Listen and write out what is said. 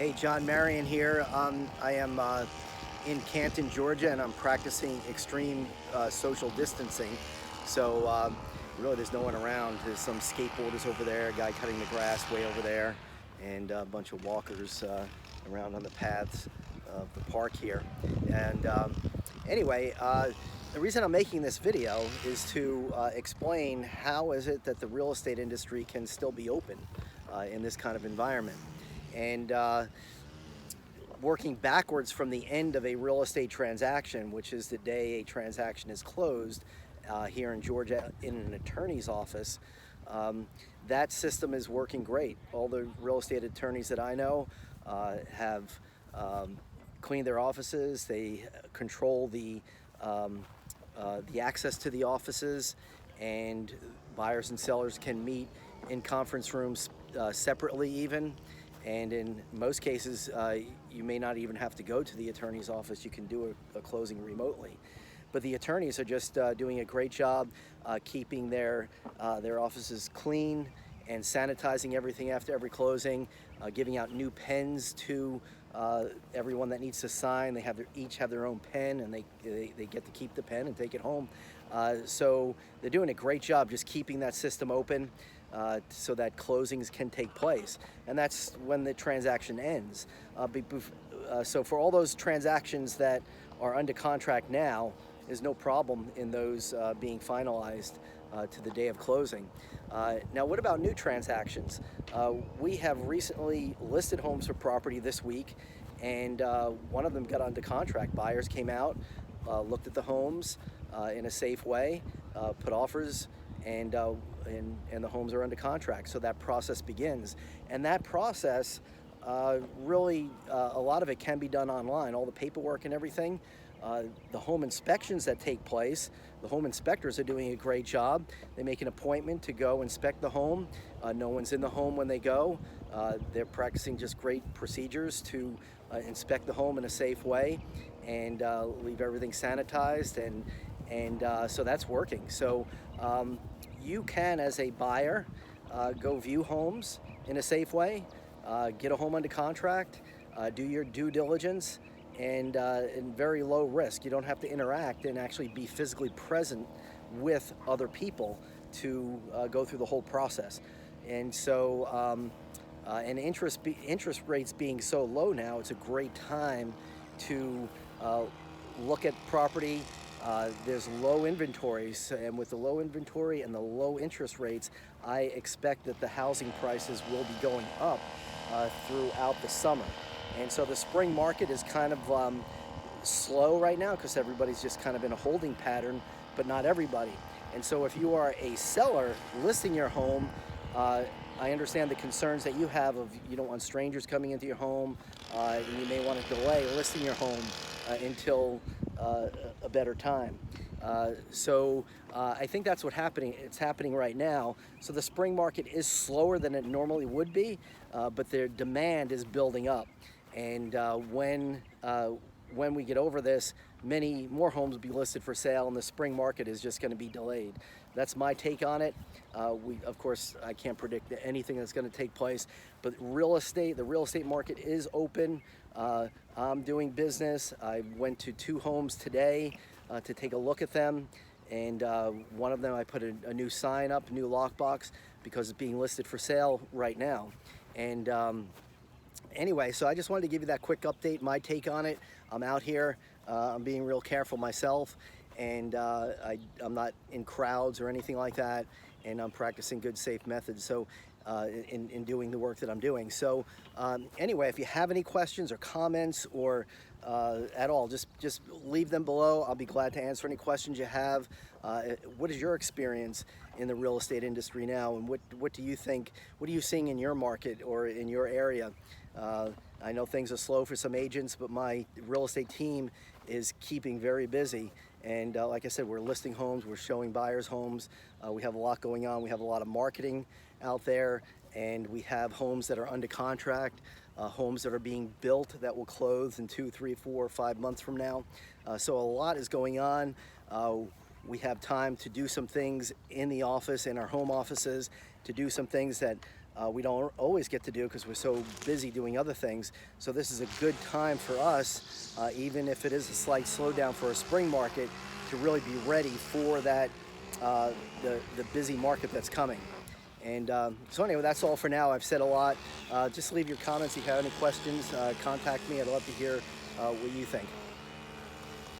Hey, John Marion here. I am in Canton, Georgia, and I'm practicing extreme social distancing. So really, there's no one around. There's some skateboarders over there, a guy cutting the grass way over there, and a bunch of walkers around on the paths of the park here. And anyway, the reason I'm making this video is to explain how is it that the real estate industry can still be open in this kind of environment. And working backwards from the end of a real estate transaction, which is the day a transaction is closed here in Georgia in an attorney's office, that system is working great. All the real estate attorneys that I know have cleaned their offices. They control the access to the offices, and buyers and sellers can meet in conference rooms separately even. And in most cases, you may not even have to go to the attorney's office. You can do a closing remotely. But the attorneys are just doing a great job keeping their offices clean and sanitizing everything after every closing, giving out new pens to everyone that needs to sign. They each have their own pen, and they get to keep the pen and take it home. So they're doing a great job just keeping that system open so that closings can take place. And that's when the transaction ends. So for all those transactions that are under contract now, there's no problem in those being finalized to the day of closing. Now, what about new transactions? We have recently listed homes for property this week, and one of them got under contract. Buyers came out, looked at the homes in a safe way, put offers, and the homes are under contract. So that process begins. And that process, really, a lot of it can be done online, all the paperwork and everything. The home inspections that take place, the home inspectors are doing a great job. They make an appointment to go inspect the home. No one's in the home when they go. They're practicing just great procedures to inspect the home in a safe way and leave everything sanitized, and so that's working. So you can, as a buyer, go view homes in a safe way, get a home under contract, do your due diligence, and in very low risk. You don't have to interact and actually be physically present with other people to go through the whole process. And so, and interest rates being so low now, it's a great time to look at property. There's low inventories, and with the low inventory and the low interest rates, I expect that the housing prices will be going up throughout the summer. And so the spring market is kind of slow right now because everybody's just kind of in a holding pattern, but not everybody. And so if you are a seller listing your home, I understand the concerns that you have of you don't want strangers coming into your home, and you may want to delay listing your home until a better time. So I think that's what's happening. It's happening right now. So the spring market is slower than it normally would be, but their demand is building up. And when we get over this, many more homes will be listed for sale, and the spring market is just going to be delayed. That's my take on it. Of course, I can't predict anything that's going to take place, but the real estate market is open. I'm doing business. I went to 2 homes today to take a look at them, and one of them I put a new sign up, new lockbox, because it's being listed for sale right now. And anyway, so I just wanted to give you that quick update, my take on it. I'm out here. I'm being real careful myself, and I'm not in crowds or anything like that, and I'm practicing good, safe methods. So in doing the work that I'm doing. So anyway, if you have any questions or comments or at all, just leave them below. I'll be glad to answer any questions you have. What is your experience in the real estate industry now, and what do you think? What are you seeing in your market or in your area? I know things are slow for some agents, but my real estate team is keeping very busy. And like I said, we're listing homes, we're showing buyers homes. We have a lot going on. We have a lot of marketing out there, and we have homes that are under contract, homes that are being built that will close in 2, 3, 4, 5 months from now. So a lot is going on. We have time to do some things in the office, in our home offices, to do some things that we don't always get to do because we're so busy doing other things. So this is a good time for us, even if it is a slight slowdown for a spring market, to really be ready for that, the busy market that's coming. And so anyway, that's all for now. I've said a lot. Just leave your comments if you have any questions. Contact me. I'd love to hear what you think.